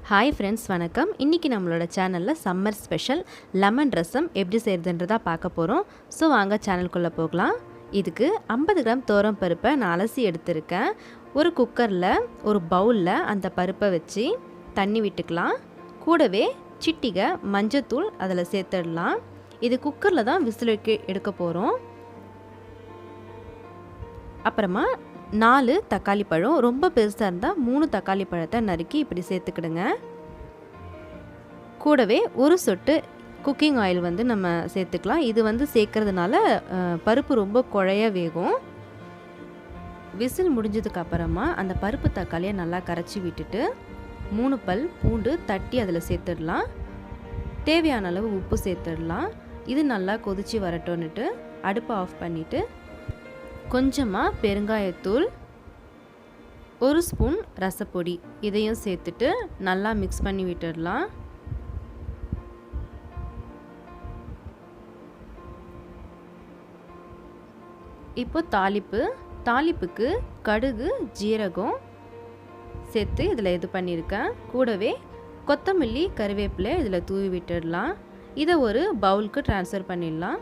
Hi friends, வணக்கம். இன்றைக்கி நம்மளோட சேனலில் சம்மர் ஸ்பெஷல் லெமன் ரசம் எப்படி செய்கிறதுன்றதா பார்க்க போகிறோம். ஸோ வாங்க சேனலுக்குள்ளே போகலாம். இதுக்கு 50 கிராம் தோரம் பருப்பை நான் அலசி எடுத்திருக்கேன். ஒரு குக்கரில் ஒரு பவுலில் அந்த பருப்பை வச்சு தண்ணி விட்டுக்கலாம். கூடவே சிட்டிகை மஞ்சத்தூள் அதில் சேர்த்துடலாம். இது குக்கரில் தான் விசில் எடுக்க போகிறோம். அப்புறமா 4 தக்காளி பழம், ரொம்ப பெருசாக இருந்தால் 3 தக்காளி பழத்தை நறுக்கி இப்படி சேர்த்துக்கிடுங்க. கூடவே ஒரு சொட்டு குக்கிங் ஆயில் நம்ம சேர்த்துக்கலாம். இது சேர்க்கறதுனால பருப்பு ரொம்ப குழைய வேகும். விசில் முடிஞ்சதுக்கு அப்புறமா அந்த பருப்பு தக்காளியை நல்லா கரைச்சி விட்டுட்டு 3 பல் பூண்டு தட்டி அதில் சேர்த்துடலாம். தேவையான அளவு உப்பு சேர்த்துடலாம். இது நல்லா கொதிச்சு வரட்டோன்னுட்டு அடுப்பை ஆஃப் பண்ணிவிட்டு கொஞ்சமாக பெருங்காயத்தூள், 1 ஸ்பூன் ரசப்பொடி இதையும் சேர்த்துட்டு நல்லா மிக்ஸ் பண்ணி விட்டுடலாம். இப்போ தாளிப்புக்கு கடுகு, ஜீரகம் சேர்த்து இதில் இது பண்ணியிருக்கேன். கூடவே கொத்தமல்லி, கருவேப்பிலை இதில் தூவி விட்டுடலாம். இதை ஒரு பவுலுக்கு ட்ரான்ஸ்ஃபர் பண்ணிடலாம்.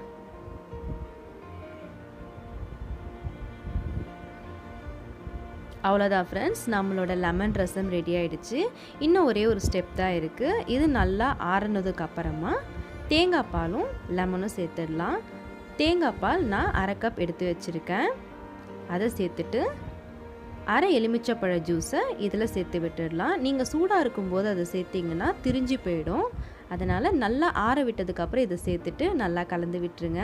அவ்வளோதான் ஃப்ரெண்ட்ஸ், நம்மளோட லெமன் ரசம் ரெடி ஆகிடுச்சு. இன்னும் ஒரே ஒரு ஸ்டெப் தான் இருக்குது. இது நல்லா ஆறுனதுக்கு அப்புறமா தேங்காய் பாலும் லெமனும் சேர்த்துடலாம். தேங்காய் பால் நான் 1/2 கப் எடுத்து வச்சுருக்கேன். அதை சேர்த்துட்டு அரை எலுமிச்சப்பழ ஜூஸை இதில் சேர்த்து விட்டுடலாம். நீங்கள் சூடாக இருக்கும்போது அதை சேர்த்திங்கன்னா திரிஞ்சு போயிடும். அதனால் நல்லா ஆற விட்டதுக்கப்புறம் இதை சேர்த்துட்டு நல்லா கலந்து விட்டுருங்க.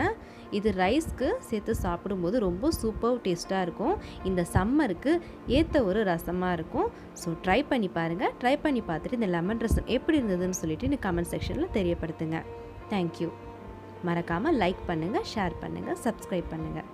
இது ரைஸ்க்கு சேர்த்து சாப்பிடும்போது ரொம்ப சூப்பர் டேஸ்ட்டாக இருக்கும். இந்த சம்மருக்கு ஏற்ற ஒரு ரசமாக இருக்கும். ஸோ ட்ரை பண்ணி பாருங்கள். ட்ரை பண்ணி பார்த்துட்டு இந்த லெமன் ரசம் எப்படி இருந்ததுன்னு சொல்லிவிட்டு இந்த கமெண்ட் செக்ஷனில் தெரியப்படுத்துங்க. தேங்க்யூ. மறக்காமல் லைக் பண்ணுங்கள், ஷேர் பண்ணுங்கள், சப்ஸ்கிரைப் பண்ணுங்கள்.